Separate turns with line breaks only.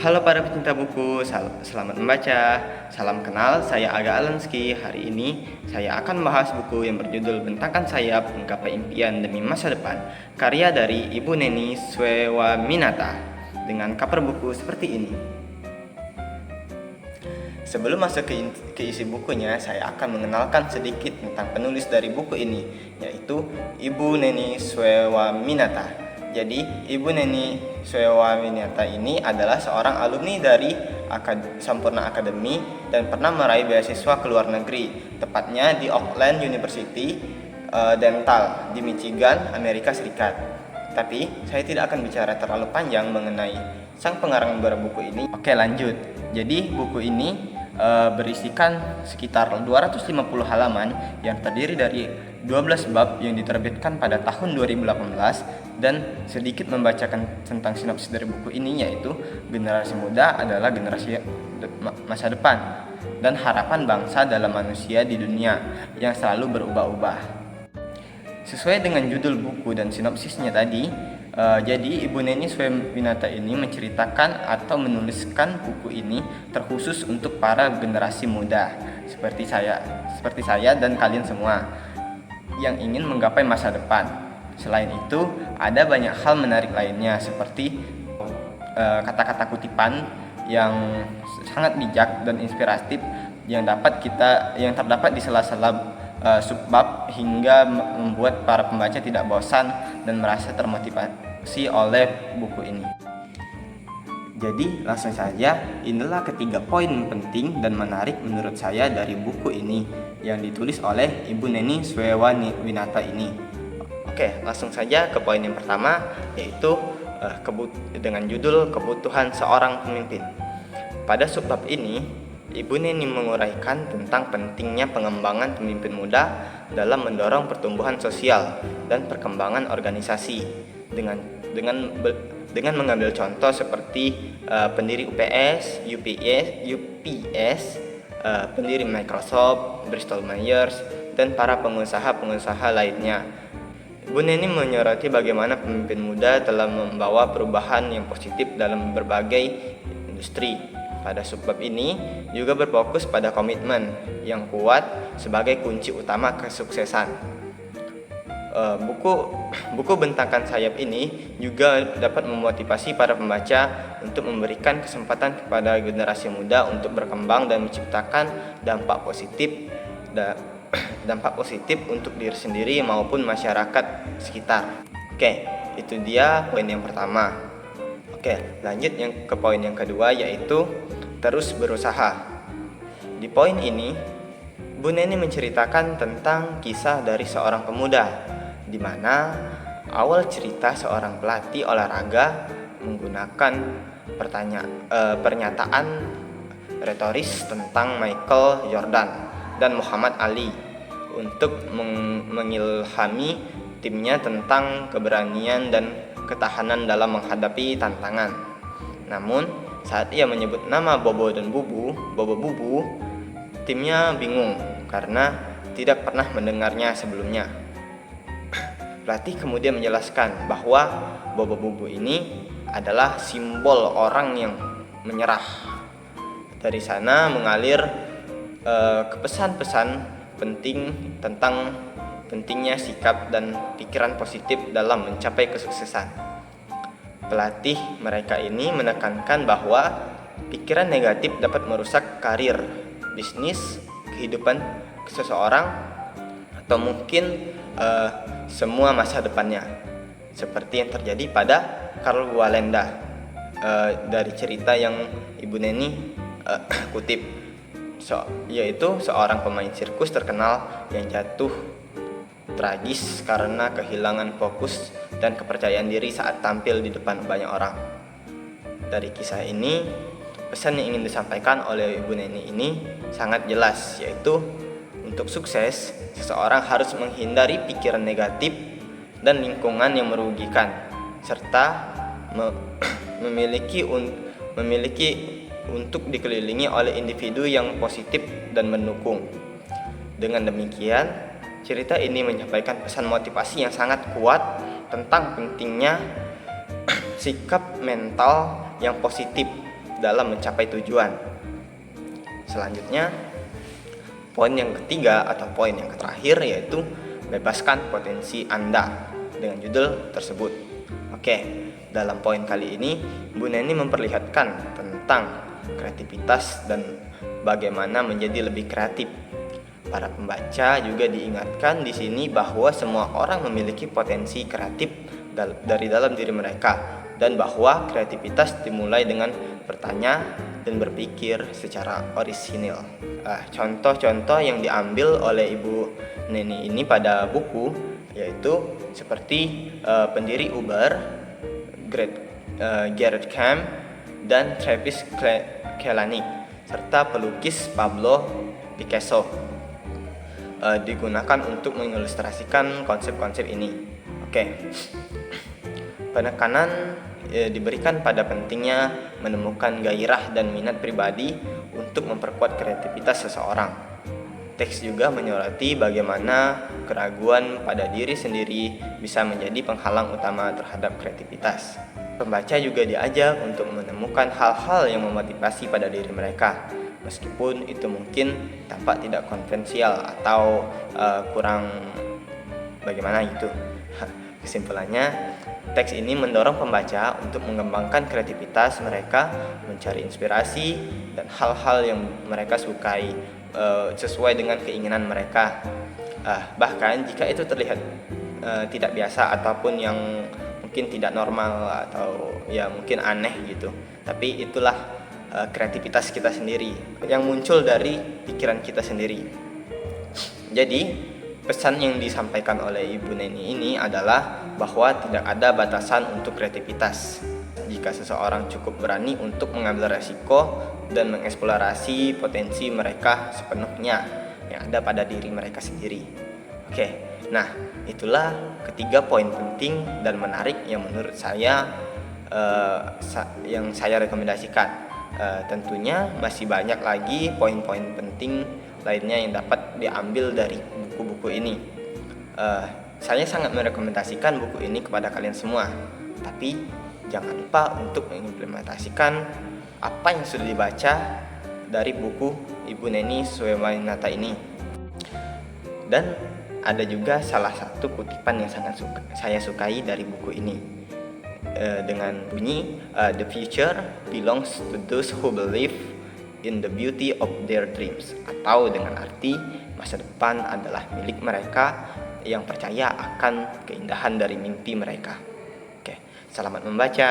Halo para pecinta buku, selamat membaca. Salam kenal, saya Aga Alanski. Hari ini saya akan membahas buku yang berjudul Bentangkan Sayap Menggapai Impian Demi Masa Depan, karya dari Ibu Neni Swewaminata, dengan cover buku seperti ini. Sebelum masuk ke isi bukunya, saya akan mengenalkan sedikit tentang penulis dari buku ini, yaitu Ibu Neni Swewaminata. Jadi, Ibu Neni Swewaminata ini adalah seorang alumni dari Sampurna Academy dan pernah meraih beasiswa ke luar negeri, tepatnya di Auckland University Dental di Michigan, Amerika Serikat. Tapi, saya tidak akan bicara terlalu panjang mengenai sang pengarang buku ini. Oke, lanjut. Jadi, buku ini berisikan sekitar 250 halaman yang terdiri dari 12 bab yang diterbitkan pada tahun 2018, dan sedikit membacakan tentang sinopsis dari buku ini, yaitu generasi muda adalah generasi masa depan dan harapan bangsa dalam manusia di dunia yang selalu berubah-ubah. Sesuai dengan judul buku dan sinopsisnya tadi, jadi Ibu Neni Swewaminata ini menceritakan atau menuliskan buku ini terkhusus untuk para generasi muda seperti saya dan kalian semua yang ingin menggapai masa depan. Selain itu, ada banyak hal menarik lainnya seperti kata-kata kutipan yang sangat bijak dan inspiratif yang terdapat di sela-sela subbab, hingga membuat para pembaca tidak bosan dan merasa termotivasi oleh buku ini. Jadi langsung saja, inilah ketiga poin penting dan menarik menurut saya dari buku ini yang ditulis oleh Ibu Neni Swewaminata ini. Oke, langsung saja ke poin yang pertama, yaitu dengan judul Kebutuhan Seorang Pemimpin. Pada subbab ini, Ibu Neni menguraikan tentang pentingnya pengembangan pemimpin muda dalam mendorong pertumbuhan sosial dan perkembangan organisasi dengan mengambil contoh seperti pendiri UPS, UPS, pendiri Microsoft, Bristol Myers, dan para pengusaha-pengusaha lainnya. Bu Neni menyoroti bagaimana pemimpin muda telah membawa perubahan yang positif dalam berbagai industri. Pada subbab ini juga berfokus pada komitmen yang kuat sebagai kunci utama kesuksesan. Buku Bentangkan Sayap ini juga dapat memotivasi para pembaca untuk memberikan kesempatan kepada generasi muda untuk berkembang dan menciptakan dampak positif untuk diri sendiri maupun masyarakat sekitar. Oke, itu dia poin yang pertama. Oke, lanjut ke poin yang kedua, yaitu terus berusaha. Di poin ini, Bu Neni menceritakan tentang kisah dari seorang pemuda, di mana awal cerita seorang pelatih olahraga menggunakan pernyataan retoris tentang Michael Jordan dan Muhammad Ali untuk mengilhami timnya tentang keberanian dan ketahanan dalam menghadapi tantangan. Namun, saat ia menyebut nama Bobo Bubu, timnya bingung karena tidak pernah mendengarnya sebelumnya. Pelatih kemudian menjelaskan bahwa Bobo Bubu ini adalah simbol orang yang menyerah. Dari sana mengalir kepesan-pesan penting tentang pentingnya sikap dan pikiran positif dalam mencapai kesuksesan. Pelatih mereka ini menekankan bahwa pikiran negatif dapat merusak karir, bisnis, kehidupan seseorang, atau mungkin semua masa depannya, seperti yang terjadi pada Karl Walenda dari cerita yang Ibu Neni kutip, yaitu seorang pemain sirkus terkenal yang jatuh tragis karena kehilangan fokus dan kepercayaan diri saat tampil di depan banyak orang. Dari kisah ini, pesan yang ingin disampaikan oleh Ibu Neni ini sangat jelas, yaitu untuk sukses, seseorang harus menghindari pikiran negatif dan lingkungan yang merugikan, serta memiliki untuk dikelilingi oleh individu yang positif dan mendukung. Dengan demikian, cerita ini menyampaikan pesan motivasi yang sangat kuat tentang pentingnya sikap mental yang positif dalam mencapai tujuan. Selanjutnya, poin yang ketiga atau poin yang terakhir yaitu bebaskan potensi Anda dengan judul tersebut. Oke, dalam poin kali ini Bu Neni memperlihatkan tentang kreativitas dan bagaimana menjadi lebih kreatif. Para pembaca juga diingatkan di sini bahwa semua orang memiliki potensi kreatif dari dalam diri mereka, dan bahwa kreativitas dimulai dengan bertanya dan berpikir secara orisinil. Contoh-contoh yang diambil oleh Ibu Neni ini pada buku yaitu seperti pendiri Uber, Garrett Camp, dan Travis Kalanick, serta pelukis Pablo Picasso digunakan untuk mengilustrasikan konsep-konsep ini. Oke. Penekanan diberikan pada pentingnya menemukan gairah dan minat pribadi untuk memperkuat kreativitas seseorang. Teks juga menyoroti bagaimana keraguan pada diri sendiri bisa menjadi penghalang utama terhadap kreativitas. Pembaca juga diajak untuk menemukan hal-hal yang memotivasi pada diri mereka, meskipun itu mungkin tampak tidak konvensional atau kurang bagaimana gitu. Kesimpulannya, teks ini mendorong pembaca untuk mengembangkan kreativitas mereka, mencari inspirasi dan hal-hal yang mereka sukai sesuai dengan keinginan mereka. Bahkan jika itu terlihat tidak biasa ataupun yang mungkin tidak normal atau ya mungkin aneh gitu, tapi itulah kreativitas kita sendiri yang muncul dari pikiran kita sendiri. Jadi pesan yang disampaikan oleh Ibu Neni ini adalah bahwa tidak ada batasan untuk kreativitas jika seseorang cukup berani untuk mengambil resiko dan mengeksplorasi potensi mereka sepenuhnya yang ada pada diri mereka sendiri. Oke, nah itulah ketiga poin penting dan menarik yang menurut saya yang saya rekomendasikan. Tentunya masih banyak lagi poin-poin penting lainnya yang dapat diambil dari buku-buku ini. Saya sangat merekomendasikan buku ini kepada kalian semua, tapi jangan lupa untuk mengimplementasikan apa yang sudah dibaca dari buku Ibu Neni Swewaminata ini. Dan ada juga salah satu kutipan yang sangat saya sukai dari buku ini, dengan bunyi "The future belongs to those who believe in the beauty of their dreams", atau dengan arti masa depan adalah milik mereka yang percaya akan keindahan dari mimpi mereka. Oke, selamat membaca.